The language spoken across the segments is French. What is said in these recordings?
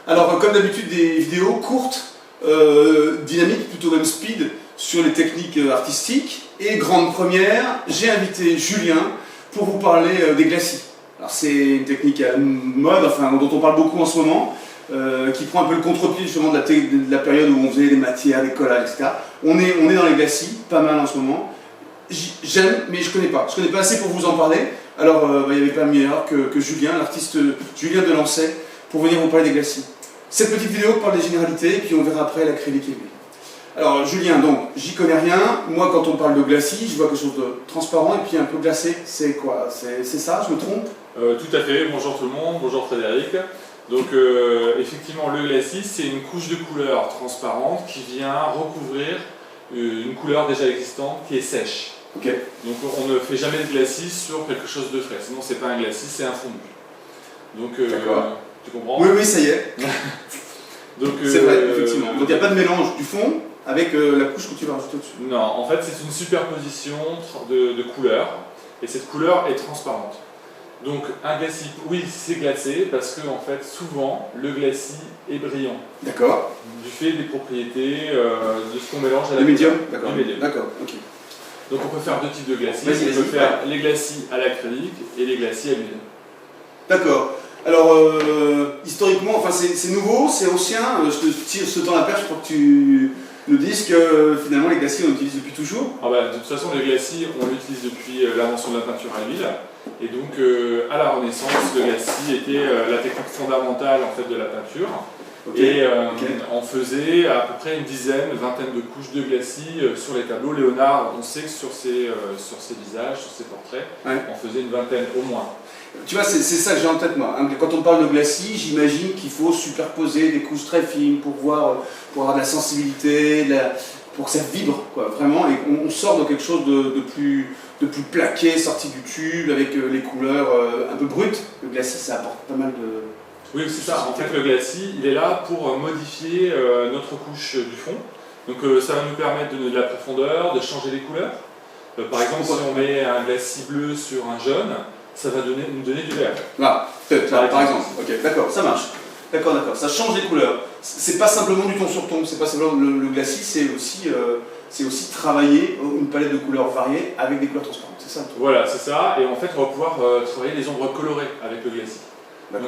Alors, comme d'habitude, des vidéos courtes, dynamiques, plutôt même speed, sur les techniques artistiques. Et grande première, j'ai invité Julien pour vous parler des glacis. Alors, c'est une technique à mode, enfin, dont on parle beaucoup en ce moment, qui prend un peu le contre-pied justement de la période où on faisait les matières, les collages, etc. On est dans les glacis, pas mal en ce moment. J'aime, mais je connais pas. Je connais pas assez pour vous en parler. Alors, il n'y avait pas meilleur que Julien, l'artiste Julien Delancey, pour venir vous parler des glacis. Cette petite vidéo parle des généralités, et puis on verra après l'acrylique et l'huile. Alors, Julien, donc, j'y connais rien. Moi, quand on parle de glacis, je vois quelque chose de transparent et puis un peu glacé. C'est quoi? C'est ça, je me trompe? Tout à fait. Bonjour tout le monde. Bonjour Frédéric. Donc, effectivement, le glacis, c'est une couche de couleur transparente qui vient recouvrir une couleur déjà existante qui est sèche. Okay. Donc on ne fait jamais de glacis sur quelque chose de frais, sinon c'est pas un glacis, c'est un fondu. Donc tu comprends? Oui, ça y est. C'est vrai, effectivement. Donc il n'y a pas de mélange du fond avec la couche que tu vas rajouter au-dessus. Non, en fait c'est une superposition de couleurs, et cette couleur est transparente. Donc un glacis, oui c'est glacé, parce que en fait souvent le glacis est brillant. D'accord. Du fait des propriétés de ce qu'on mélange à la médium. D'accord, ok. Donc on peut faire deux types de glacis. On peut faire les glacis à l'acrylique et les glacis à l'huile. D'accord. Alors, historiquement, enfin c'est nouveau, c'est ancien. Je te tire ce temps la perche pour que tu nous dises que finalement les glacis on utilise depuis toujours. Ah bah, de toute façon, les glacis on l'utilise depuis l'invention de la peinture à l'huile. Et donc à la Renaissance, le glacis était la technique fondamentale en fait de la peinture. Okay. Et on faisait à peu près une dizaine, vingtaine de couches de glacis sur les tableaux. Léonard, on sait que sur ses visages, sur ses portraits, on faisait une vingtaine au moins. Tu vois, c'est ça que j'ai en tête moi. Quand on parle de glacis, j'imagine qu'il faut superposer des couches très fines pour avoir de la sensibilité, pour que ça vibre, quoi, vraiment. Et on sort de quelque chose de plus plaqué, sorti du tube, avec les couleurs un peu brutes. Le glacis, ça apporte pas mal de... Oui, c'est ça. En fait, le glacis, il est là pour modifier notre couche du fond. Donc, ça va nous permettre de donner de la profondeur, de changer les couleurs. Par exemple, si on met un glacis bleu sur un jaune, ça va nous donner du vert. Voilà, par exemple. Ok, d'accord, ça marche. D'accord. Ça change les couleurs. C'est pas simplement du ton sur ton. C'est pas simplement le glacis, c'est aussi travailler une palette de couleurs variées avec des couleurs transparentes. C'est ça. Voilà, c'est ça. Et en fait, on va pouvoir travailler les ombres colorées avec le glacis. Donc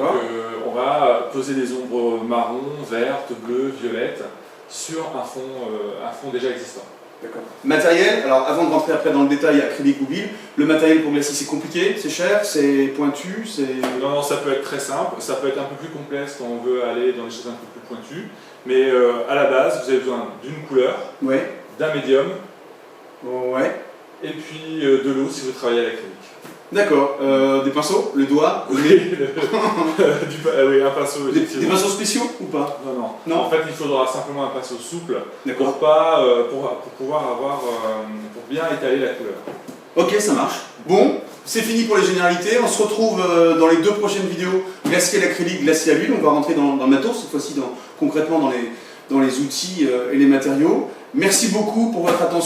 on va poser des ombres marron, vertes, bleues, violettes sur un fond déjà existant. D'accord. Matériel, alors avant de rentrer après dans le détail acrylique ou huile, le matériel pour glacis c'est compliqué, c'est cher, c'est pointu, c'est... Non, ça peut être très simple, ça peut être un peu plus complexe quand on veut aller dans des choses un peu plus pointues, mais à la base vous avez besoin d'une couleur, d'un médium, et puis de l'eau si vous travaillez à l'acrylique. D'accord, des pinceaux, le doigt, le nez. Oui, un pinceau. Des pinceaux spéciaux ou pas? Non. En fait, il faudra simplement un pinceau souple pour bien étaler la couleur. Ok, ça marche. Bon, c'est fini pour les généralités. On se retrouve dans les deux prochaines vidéos glacis à l'acrylique, glacis à l'huile. On va rentrer dans le matos, cette fois-ci concrètement dans les outils et les matériaux. Merci beaucoup pour votre attention.